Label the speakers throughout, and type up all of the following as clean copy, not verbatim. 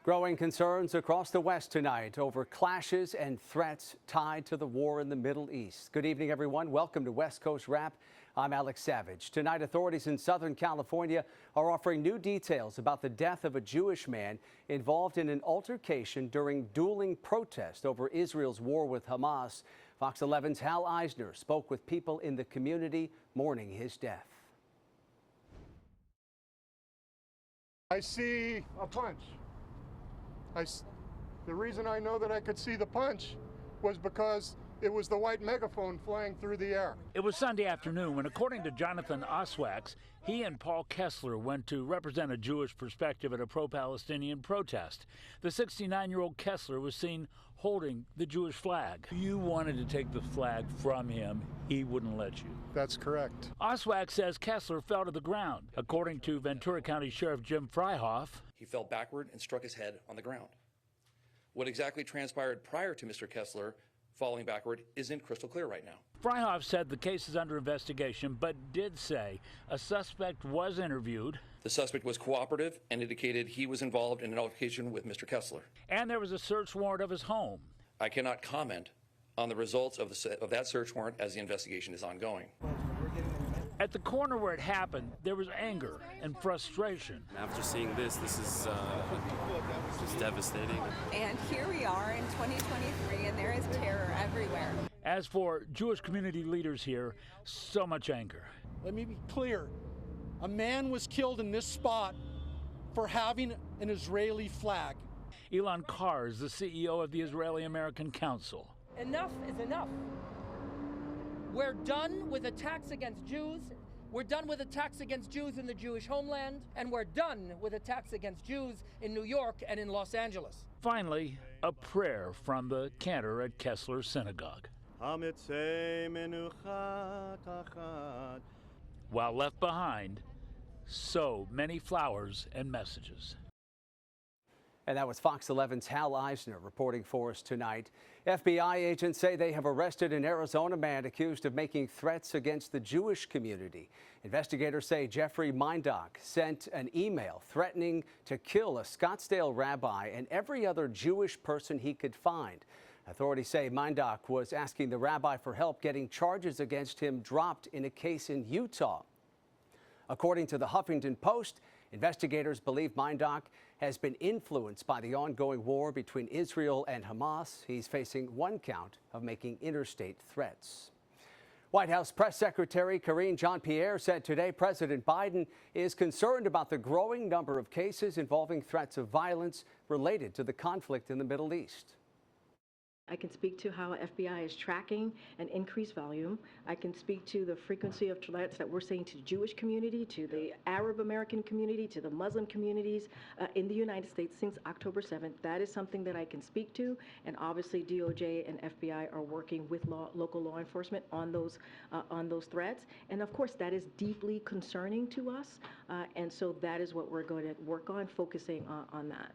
Speaker 1: Growing concerns across the West tonight over clashes and threats tied to the war in the Middle East. Good evening, everyone. Welcome to West Coast Wrap. I'm Alex Savage. Tonight, authorities in Southern California are offering new details about the death of a Jewish man involved in an altercation during dueling protest over Israel's war with Hamas. Fox 11's Hal Eisner spoke with people in the community mourning his death.
Speaker 2: I see a punch. The reason I know that I could see the punch was because it was the white megaphone flying through the air.
Speaker 3: It was Sunday afternoon when, according to Jonathan Oswax, he and Paul Kessler went to represent a Jewish perspective at a pro-Palestinian protest. The 69-year-old Kessler was seen holding the Jewish flag. You wanted to take the flag from him. He wouldn't let you.
Speaker 2: That's correct.
Speaker 3: Oswax says Kessler fell to the ground. According to Ventura County Sheriff Jim Freihoff,
Speaker 4: he fell backward and struck his head on the ground. What exactly transpired prior to Mr. Kessler falling backward isn't crystal clear right now.
Speaker 3: Freihoff said the case is under investigation, but did say a suspect was interviewed.
Speaker 4: The suspect was cooperative and indicated he was involved in an altercation with Mr. Kessler.
Speaker 3: And there was a search warrant of his home.
Speaker 4: I cannot comment on the results of that search warrant as the investigation is ongoing.
Speaker 3: At the corner where it happened, there was anger and frustration.
Speaker 5: After seeing this is just devastating.
Speaker 6: And here we are in 2023, and there is terror everywhere.
Speaker 3: As for Jewish community leaders here, so much anger.
Speaker 7: Let me be clear. A man was killed in this spot for having an Israeli flag.
Speaker 3: Elon Carr is the CEO of the Israeli-American Council.
Speaker 8: Enough is enough. We're done with attacks against Jews. We're done with attacks against Jews in the Jewish homeland, and we're done with attacks against Jews in New York and in Los Angeles.
Speaker 3: Finally, a prayer from the cantor at Kessler Synagogue. While left behind, so many flowers and messages.
Speaker 1: And that was Fox 11's Hal Eisner reporting for us tonight. FBI agents say they have arrested an Arizona man accused of making threats against the Jewish community. Investigators say Jeffrey Mindock sent an email threatening to kill a Scottsdale rabbi and every other Jewish person he could find. Authorities say Mindock was asking the rabbi for help getting charges against him dropped in a case in Utah. According to the Huffington Post, investigators believe Mindock has been influenced by the ongoing war between Israel and Hamas. He's facing one count of making interstate threats. White House Press Secretary Karine Jean-Pierre said today President Biden is concerned about the growing number of cases involving threats of violence related to the conflict in the Middle East.
Speaker 9: I can speak to how FBI is tracking an increased volume. I can speak to the frequency of threats that we're seeing to the Jewish community, to the Arab American community, to the Muslim communities in the United States since October 7th. That is something that I can speak to, and obviously DOJ and FBI are working with local law enforcement on those threats. And of course, that is deeply concerning to us, and so that is what we're going to work on, focusing on that.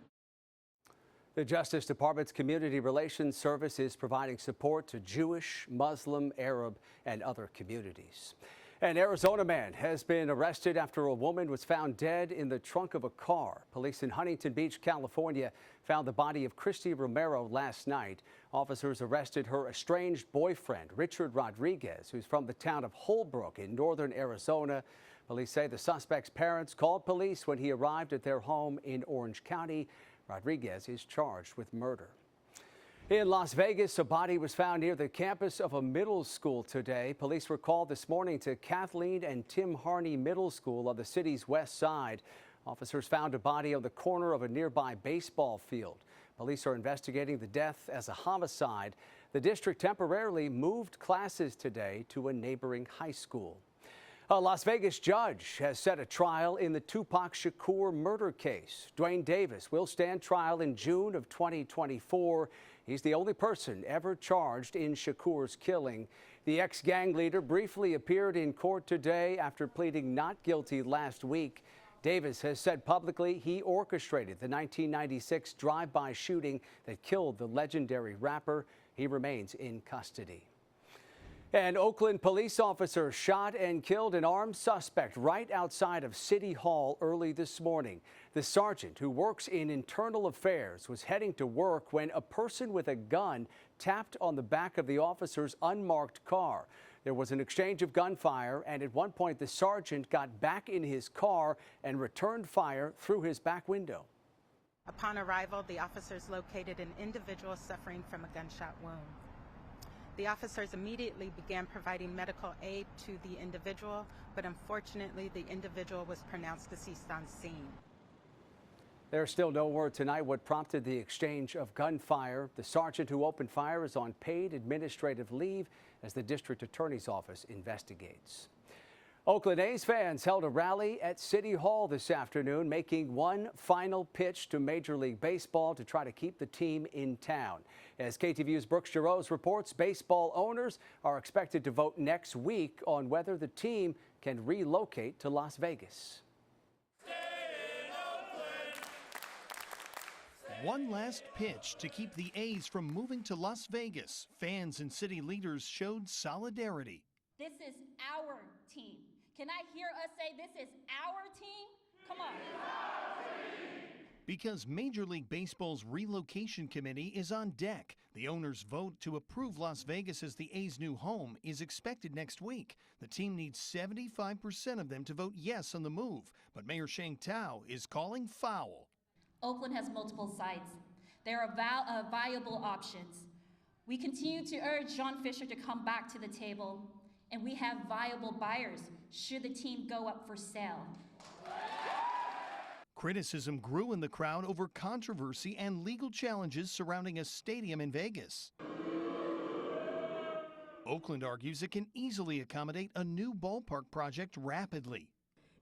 Speaker 1: The Justice Department's Community Relations Service is providing support to Jewish, Muslim, Arab, and other communities. An Arizona man has been arrested after a woman was found dead in the trunk of a car. Police in Huntington Beach, California, found the body of Christy Romero last night. Officers arrested her estranged boyfriend, Richard Rodriguez, who's from the town of Holbrook in northern Arizona. Police say the suspect's parents called police when he arrived at their home in Orange County. Rodriguez is charged with murder. In Las Vegas, a body was found near the campus of a middle school today. Police were called this morning to Kathleen and Tim Harney Middle School on the city's west side. Officers found a body on the corner of a nearby baseball field. Police are investigating the death as a homicide. The district temporarily moved classes today to a neighboring high school. A Las Vegas judge has set a trial in the Tupac Shakur murder case. Dwayne Davis will stand trial in June of 2024. He's the only person ever charged in Shakur's killing. The ex-gang leader briefly appeared in court today after pleading not guilty last week. Davis has said publicly he orchestrated the 1996 drive-by shooting that killed the legendary rapper. He remains in custody. An Oakland police officer shot and killed an armed suspect right outside of City Hall early this morning. The sergeant, who works in internal affairs, was heading to work when a person with a gun tapped on the back of the officer's unmarked car. There was an exchange of gunfire, and at one point the sergeant got back in his car and returned fire through his back window.
Speaker 10: Upon arrival, the officers located an individual suffering from a gunshot wound. The officers immediately began providing medical aid to the individual, but unfortunately the individual was pronounced deceased on scene.
Speaker 1: There's still no word tonight what prompted the exchange of gunfire. The sergeant who opened fire is on paid administrative leave as the district attorney's office investigates. Oakland A's fans held a rally at City Hall this afternoon, making one final pitch to Major League Baseball to try to keep the team in town. As KTVU's Brooks Giroux reports, baseball owners are expected to vote next week on whether the team can relocate to Las Vegas.
Speaker 11: One last pitch to keep the A's from moving to Las Vegas. Fans and city leaders showed solidarity.
Speaker 12: This is our team. Can I hear us say this is our team? Come on.
Speaker 11: Because Major League Baseball's relocation committee is on deck. The owners' vote to approve Las Vegas as the A's new home is expected next week. The team needs 75% of them to vote yes on the move, but Mayor Sheng Tao is calling foul.
Speaker 12: Oakland has multiple sites. There are viable options. We continue to urge John Fisher to come back to the table, and we have viable buyers should the team go up for sale.
Speaker 11: Criticism grew in the crowd over controversy and legal challenges surrounding a stadium in Vegas. Oakland argues it can easily accommodate a new ballpark project rapidly.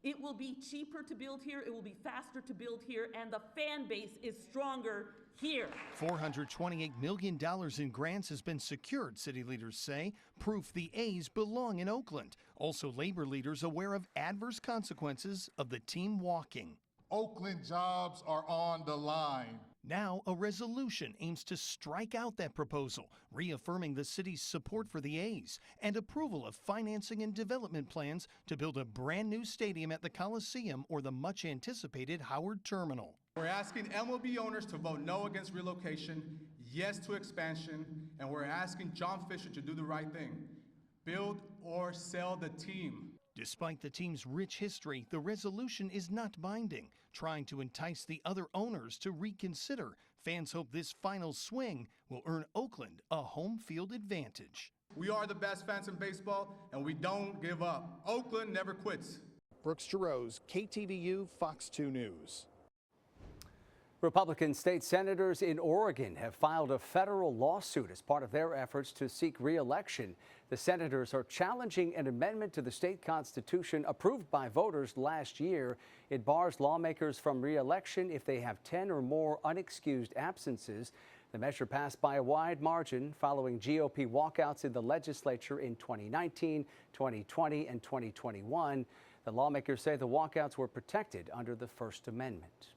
Speaker 13: It will be cheaper to build here, it will be faster to build here, and the fan base is stronger here.
Speaker 11: $428 million in grants has been secured, city leaders say, proof the A's belong in Oakland. Also, labor leaders aware of adverse consequences of the team walking.
Speaker 14: Oakland jobs are on the line.
Speaker 11: Now, a resolution aims to strike out that proposal, reaffirming the city's support for the A's and approval of financing and development plans to build a brand new stadium at the Coliseum or the much-anticipated Howard Terminal.
Speaker 15: We're asking MLB owners to vote no against relocation, yes to expansion, and we're asking John Fisher to do the right thing. Build or sell the team.
Speaker 11: Despite the team's rich history, the resolution is not binding, trying to entice the other owners to reconsider. Fans hope this final swing will earn Oakland a home field advantage.
Speaker 15: We are the best fans in baseball, and we don't give up. Oakland never quits.
Speaker 16: Brooks Giroux, KTVU, Fox 2 News.
Speaker 1: Republican state senators in Oregon have filed a federal lawsuit as part of their efforts to seek re-election. The senators are challenging an amendment to the state constitution approved by voters last year. It bars lawmakers from re-election if they have 10 or more unexcused absences. The measure passed by a wide margin following GOP walkouts in the legislature in 2019, 2020, and 2021. The lawmakers say the walkouts were protected under the First Amendment.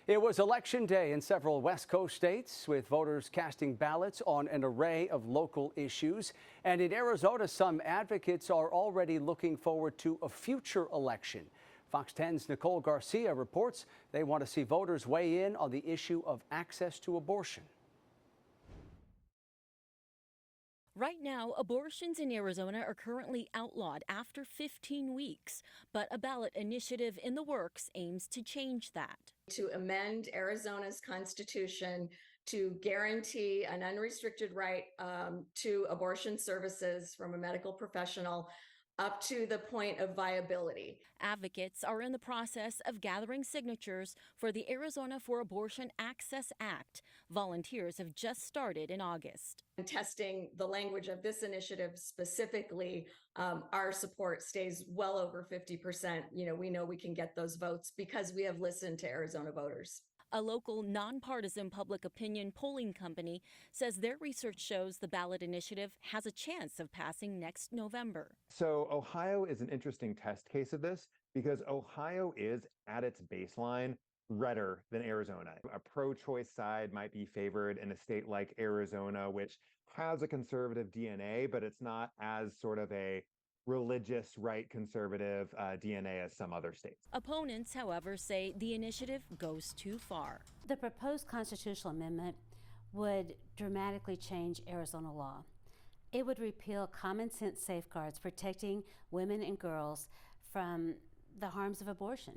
Speaker 1: It was Election Day in several West Coast states, with voters casting ballots on an array of local issues. And in Arizona, some advocates are already looking forward to a future election. Fox 10's Nicole Garcia reports they want to see voters weigh in on the issue of access to abortion.
Speaker 17: Right now, abortions in Arizona are currently outlawed after 15 weeks, but a ballot initiative in the works aims to change that.
Speaker 18: To amend Arizona's constitution to guarantee an unrestricted right to abortion services from a medical professional up to the point of viability.
Speaker 17: Advocates are in the process of gathering signatures for the Arizona for Abortion Access Act. Volunteers have just started in August.
Speaker 18: And testing the language of this initiative specifically, our support stays well over 50%. We know we can get those votes because we have listened to Arizona voters.
Speaker 17: A local nonpartisan public opinion polling company says their research shows the ballot initiative has a chance of passing next November.
Speaker 19: So Ohio is an interesting test case of this because Ohio is, at its baseline, redder than Arizona. A pro-choice side might be favored in a state like Arizona, which has a conservative DNA, but it's not as sort of a religious right conservative DNA as some other states.
Speaker 17: Opponents, however, say the initiative goes too far.
Speaker 20: The proposed constitutional amendment would dramatically change Arizona law. It would repeal common sense safeguards protecting women and girls from the harms of abortion.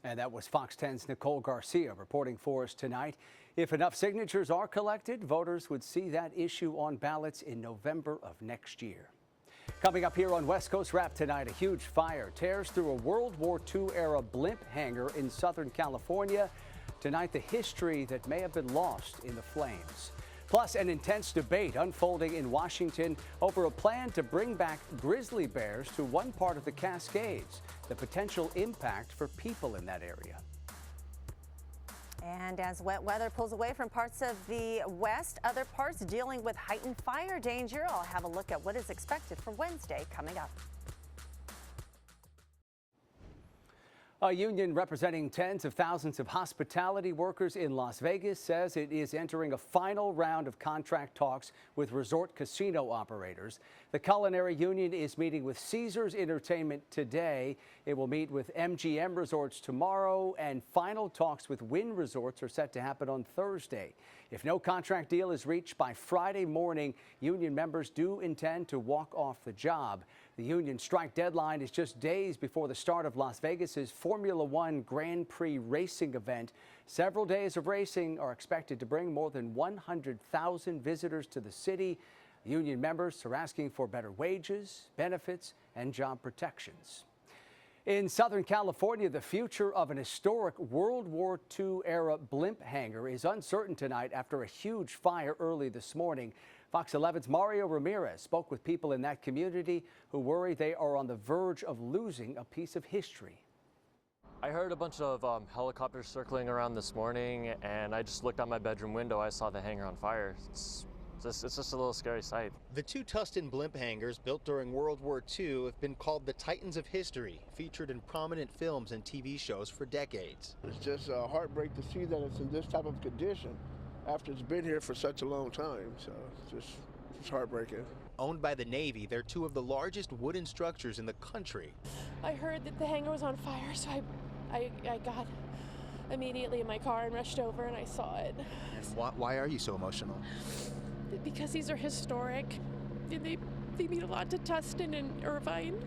Speaker 1: And that was Fox 10's Nicole Garcia reporting for us tonight. If enough signatures are collected, voters would see that issue on ballots in November of next year. Coming up here on West Coast Wrap tonight, a huge fire tears through a World War II era blimp hangar in Southern California. Tonight, the history that may have been lost in the flames. Plus, an intense debate unfolding in Washington over a plan to bring back grizzly bears to one part of the Cascades, the potential impact for people in that area.
Speaker 21: And as wet weather pulls away from parts of the West, other parts dealing with heightened fire danger. I'll have a look at what is expected for Wednesday coming up.
Speaker 1: A union representing tens of thousands of hospitality workers in Las Vegas says it is entering a final round of contract talks with resort casino operators. The culinary union is meeting with Caesars Entertainment today. It will meet with MGM Resorts tomorrow, and final talks with Wynn Resorts are set to happen on Thursday. If no contract deal is reached by Friday morning, union members do intend to walk off the job. The union strike deadline is just days before the start of Las Vegas's Formula One Grand Prix racing event. Several days of racing are expected to bring more than 100,000 visitors to the city. Union members are asking for better wages, benefits, and job protections. In Southern California, the future of an historic World War II era blimp hangar is uncertain tonight after a huge fire early this morning. Fox 11's Mario Ramirez spoke with people in that community who worry they are on the verge of losing a piece of history.
Speaker 22: I heard a bunch of helicopters circling around this morning, and I just looked out my bedroom window. I saw the hangar on fire. It's just a little scary sight.
Speaker 16: The two Tustin blimp hangars built during World War II have been called the Titans of History, featured in prominent films and TV shows for decades.
Speaker 23: It's just a heartbreak to see that it's in this type of condition after it's been here for such a long time. So it's heartbreaking.
Speaker 16: Owned by the Navy, they're two of the largest wooden structures in the country.
Speaker 24: I heard that the hangar was on fire, so I got immediately in my car and rushed over and I saw it.
Speaker 16: And why are you so emotional?
Speaker 24: Because these are historic. They mean a lot to Tustin and Irvine.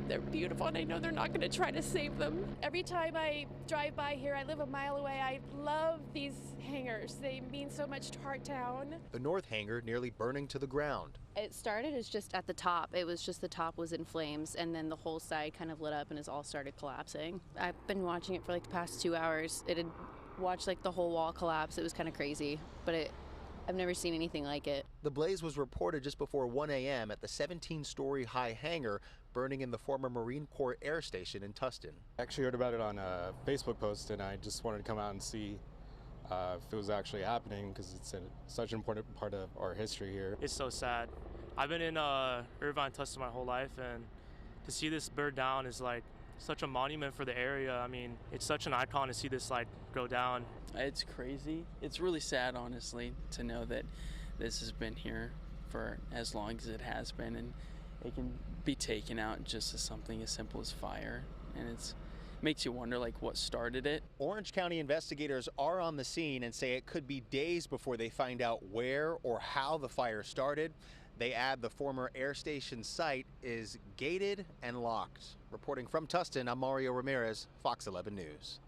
Speaker 24: They're beautiful, and I know they're not going to try to save them. Every time I drive by here, I live a mile away, I love these hangars. They mean so much to our town.
Speaker 16: The north hangar nearly burning to the ground.
Speaker 25: It started as just at the top. It was just the top was in flames, and then the whole side kind of lit up and has all started collapsing. I've been watching it for like the past 2 hours. It had watched like the whole wall collapse. It was kind of crazy, but I've never seen anything like it.
Speaker 16: The blaze was reported just before 1 a.m. at the 17-story high hangar burning in the former Marine Corps Air Station in Tustin.
Speaker 26: I actually heard about it on a Facebook post, and I just wanted to come out and see if it was actually happening, because it's such an important part of our history here.
Speaker 27: It's so sad. I've been in Irvine, Tustin my whole life, and to see this burn down is like such a monument for the area. I mean, it's such an icon to see this like go down.
Speaker 28: It's crazy. It's really sad, honestly, to know that this has been here for as long as it has been, and it can be taken out just as something as simple as fire, and it makes you wonder like what started it.
Speaker 16: Orange County investigators are on the scene and say it could be days before they find out where or how the fire started. They add the former air station site is gated and locked. Reporting from Tustin, I'm Mario Ramirez, Fox 11 News.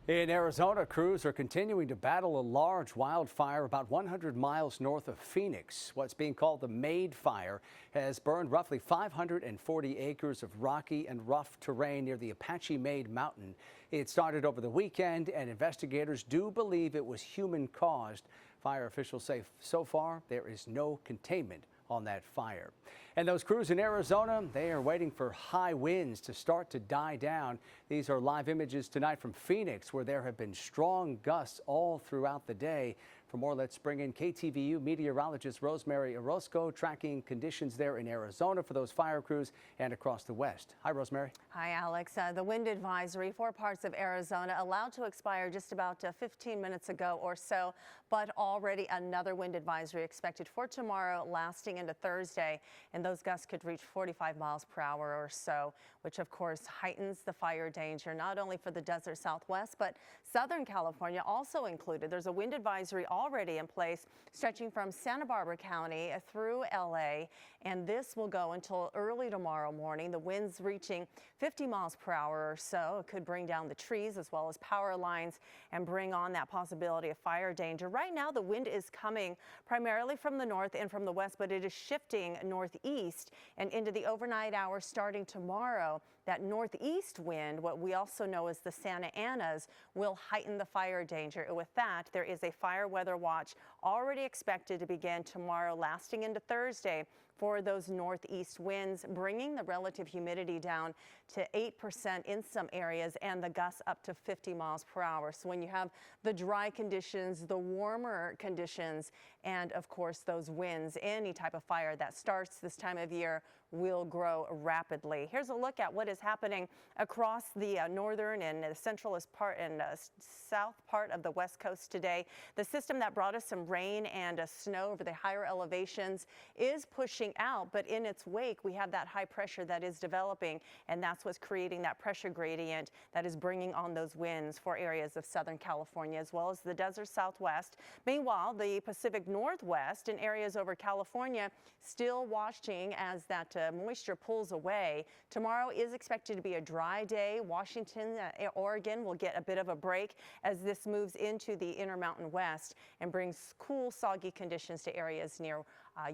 Speaker 1: In Arizona, crews are continuing to battle a large wildfire about 100 miles north of Phoenix. What's being called the Made Fire has burned roughly 540 acres of rocky and rough terrain near the Apache Made Mountain. It started over the weekend, and investigators do believe it was human-caused. Fire officials say so far there is no containment on that fire. And those crews in Arizona, they are waiting for high winds to start to die down. These are live images tonight from Phoenix, where there have been strong gusts all throughout the day. For more, let's bring in KTVU meteorologist Rosemary Orozco, tracking conditions there in Arizona for those fire crews and across the West. Hi, Rosemary.
Speaker 21: Hi, Alex. The wind advisory for parts of Arizona allowed to expire just about 15 minutes ago or so, but already another wind advisory expected for tomorrow, lasting into Thursday. And those gusts could reach 45 miles per hour or so, which of course heightens the fire danger, not only for the desert Southwest, but Southern California also included. There's a wind advisory already in place stretching from Santa Barbara County through LA, and this will go until early tomorrow morning. The winds reaching 50 miles per hour or so. It could bring down the trees as well as power lines and bring on that possibility of fire danger. Right now, the wind is coming primarily from the north and from the west, but it is shifting northeast and into the overnight hours starting tomorrow. That northeast wind, what we also know as the Santa Anas, will heighten the fire danger. With that, there is a fire weather watch already expected to begin tomorrow, lasting into Thursday for those northeast winds, bringing the relative humidity down to 8% in some areas and the gusts up to 50 miles per hour. So when you have the dry conditions, the warmer conditions, and of course those winds, any type of fire that starts this time of year will grow rapidly. Here's a look at what is happening across the northern and the centralist part and south part of the West Coast today. The system that brought us some rain and snow over the higher elevations is pushing out, but in its wake we have that high pressure that is developing, and that's what's creating that pressure gradient that is bringing on those winds for areas of Southern California as well as the desert Southwest. Meanwhile, the Pacific Northwest and areas over California still watching as that moisture pulls away. Tomorrow is expected to be a dry day. Washington, Oregon will get a bit of a break as this moves into the Intermountain West and brings cool, soggy conditions to areas near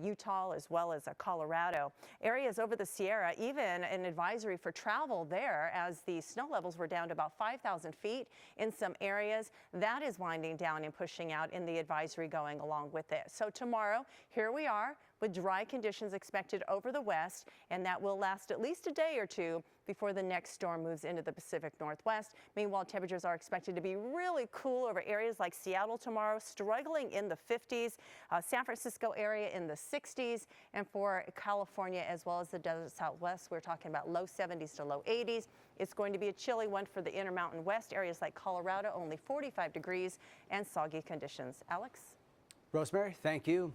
Speaker 21: Utah as well as Colorado. Areas over the Sierra, even an advisory for travel there as the snow levels were down to about 5,000 feet in some areas. That is winding down and pushing out in the advisory going along with it. So tomorrow, here we are with dry conditions expected over the west, and that will last at least a day or two before the next storm moves into the Pacific Northwest. Meanwhile, temperatures are expected to be really cool over areas like Seattle tomorrow, struggling in the 50s, San Francisco area in the 60s, and for California as well as the desert Southwest, we're talking about low 70s to low 80s. It's going to be a chilly one for the Intermountain West, areas like Colorado, only 45 degrees and soggy conditions. Alex?
Speaker 1: Rosemary, thank you.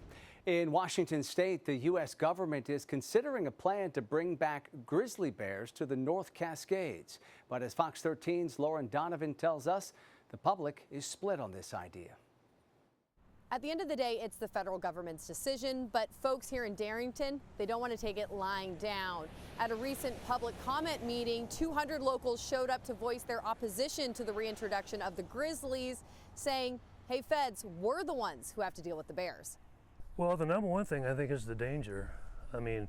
Speaker 1: In Washington state, the U.S. government is considering a plan to bring back grizzly bears to the North Cascades. But as Fox 13's Lauren Donovan tells us, the public is split on this idea.
Speaker 2: At the end of the day, it's the federal government's decision, but folks here in Darrington, they don't want to take it lying down. At a recent public comment meeting, 200 locals showed up to voice their opposition to the reintroduction of the grizzlies, saying, hey, feds, we're the ones who have to deal with the bears.
Speaker 3: Well, the number one thing I think is the danger. I mean,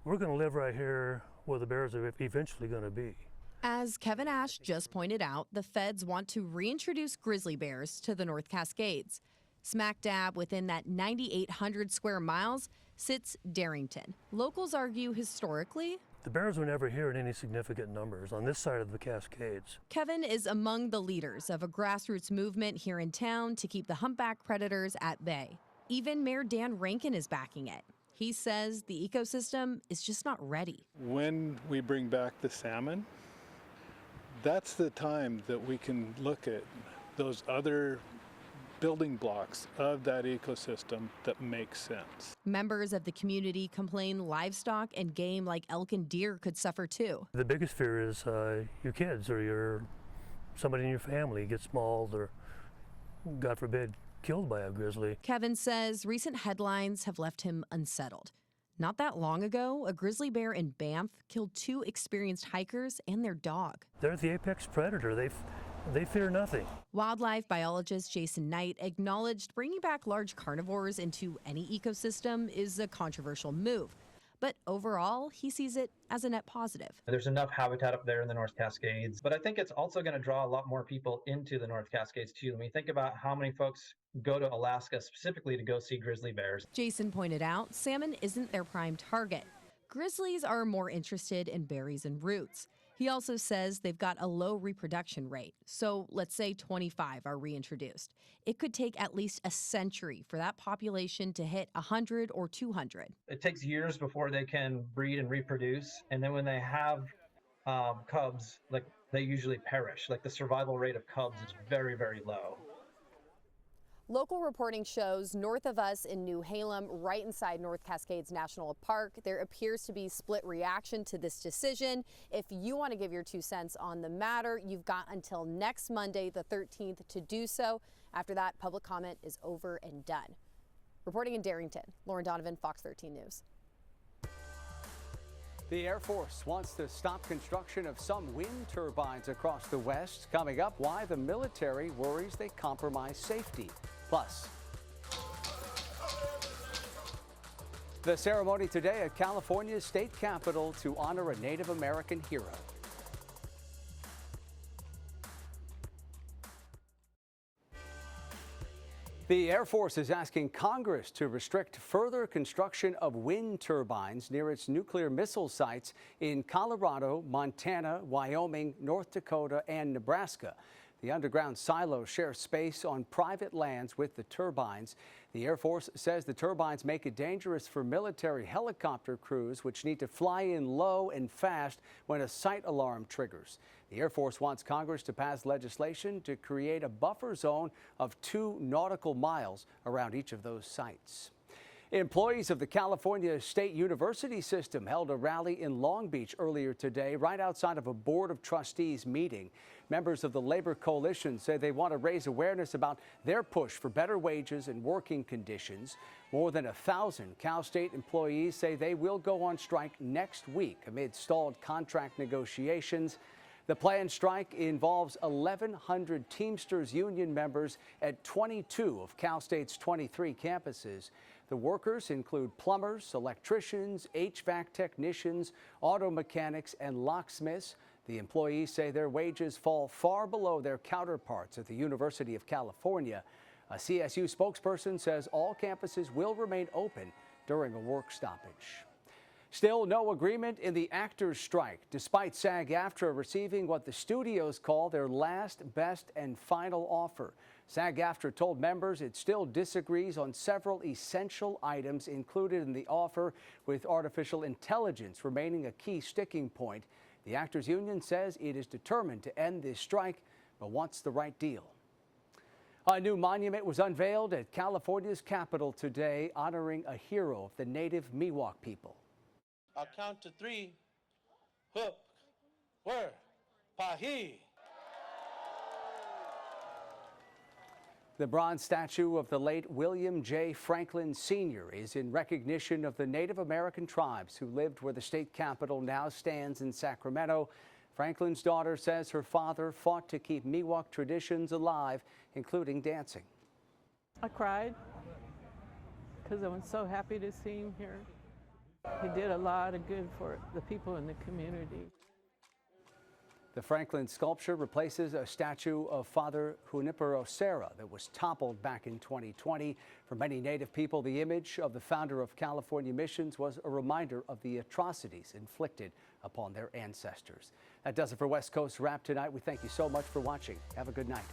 Speaker 3: we're going to live right here where the bears are eventually going to be.
Speaker 4: As Kevin Ash just pointed out, the feds want to reintroduce grizzly bears to the North Cascades. Smack dab within that 9,800 square miles sits Darrington. Locals argue historically,
Speaker 3: the bears were never here in any significant numbers on this side of the Cascades.
Speaker 4: Kevin is among the leaders of a grassroots movement here in town to keep the humpback predators at bay. Even Mayor Dan Rankin is backing it. He says the ecosystem is just not ready.
Speaker 5: When we bring back the salmon, that's the time that we can look at those other building blocks of that ecosystem that make sense.
Speaker 4: Members of the community complain livestock and game like elk and deer could suffer too.
Speaker 3: The biggest fear is your kids or somebody in your family gets mauled or, God forbid, killed by a grizzly.
Speaker 4: Kevin says recent headlines have left him unsettled. Not that long ago, a grizzly bear in Banff killed 2 experienced hikers and their dog.
Speaker 3: They're the apex predator. They fear nothing.
Speaker 4: Wildlife biologist Jason Knight acknowledged bringing back large carnivores into any ecosystem is a controversial move. But overall, he sees it as a net positive.
Speaker 6: There's enough habitat up there in the North Cascades, but I think it's also going to draw a lot more people into the North Cascades too. When you think about how many folks go to Alaska specifically to go see grizzly bears.
Speaker 4: Jason pointed out salmon isn't their prime target, grizzlies are more interested in berries and roots. He also says they've got a low reproduction rate, so let's say 25 are reintroduced. It could take at least a century for that population to hit 100 or 200.
Speaker 6: It takes years before they can breed and reproduce, and then when they have cubs, like they usually perish. Like the survival rate of cubs is very, very low.
Speaker 2: Local reporting shows north of us in New Halem, right inside North Cascades National Park, there appears to be split reaction to this decision. If you want to give your 2 cents on the matter, you've got until next Monday, the 13th, to do so. After that, public comment is over and done. Reporting in Darrington, Lauren Donovan, Fox 13 News.
Speaker 1: The Air Force wants to stop construction of some wind turbines across the West. Coming up, why the military worries they compromise safety. Plus, the ceremony today at California's state capitol to honor a Native American hero. The Air Force is asking Congress to restrict further construction of wind turbines near its nuclear missile sites in Colorado, Montana, Wyoming, North Dakota, and Nebraska. The underground silos share space on private lands with the turbines. The Air Force says the turbines make it dangerous for military helicopter crews, which need to fly in low and fast when a site alarm triggers. The Air Force wants Congress to pass legislation to create a buffer zone of 2 nautical miles around each of those sites. Employees of the California State University system held a rally in Long Beach earlier today, right outside of a Board of Trustees meeting. Members of the Labor Coalition say they want to raise awareness about their push for better wages and working conditions. More than 1,000 Cal State employees say they will go on strike next week amid stalled contract negotiations. The planned strike involves 1,100 Teamsters union members at 22 of Cal State's 23 campuses. The workers include plumbers, electricians, HVAC technicians, auto mechanics, and locksmiths. The employees say their wages fall far below their counterparts at the University of California. A CSU spokesperson says all campuses will remain open during a work stoppage. Still no agreement in the actors' strike, despite SAG-AFTRA receiving what the studios call their last, best, and final offer. SAG-AFTRA told members it still disagrees on several essential items included in the offer, with artificial intelligence remaining a key sticking point. The Actors Union says it is determined to end this strike, but wants the right deal. A new monument was unveiled at California's Capitol today, honoring a hero of the native Miwok people.
Speaker 7: I'll count to 3. Hook, word, pahi.
Speaker 1: The bronze statue of the late William J. Franklin Sr. is in recognition of the Native American tribes who lived where the state capitol now stands in Sacramento. Franklin's daughter says her father fought to keep Miwok traditions alive, including dancing.
Speaker 8: I cried because I was so happy to see him here. He did a lot of good for the people in the community.
Speaker 1: The Franklin sculpture replaces a statue of Father Junipero Serra that was toppled back in 2020. For many Native people, the image of the founder of California Missions was a reminder of the atrocities inflicted upon their ancestors. That does it for West Coast Wrap tonight. We thank you so much for watching. Have a good night.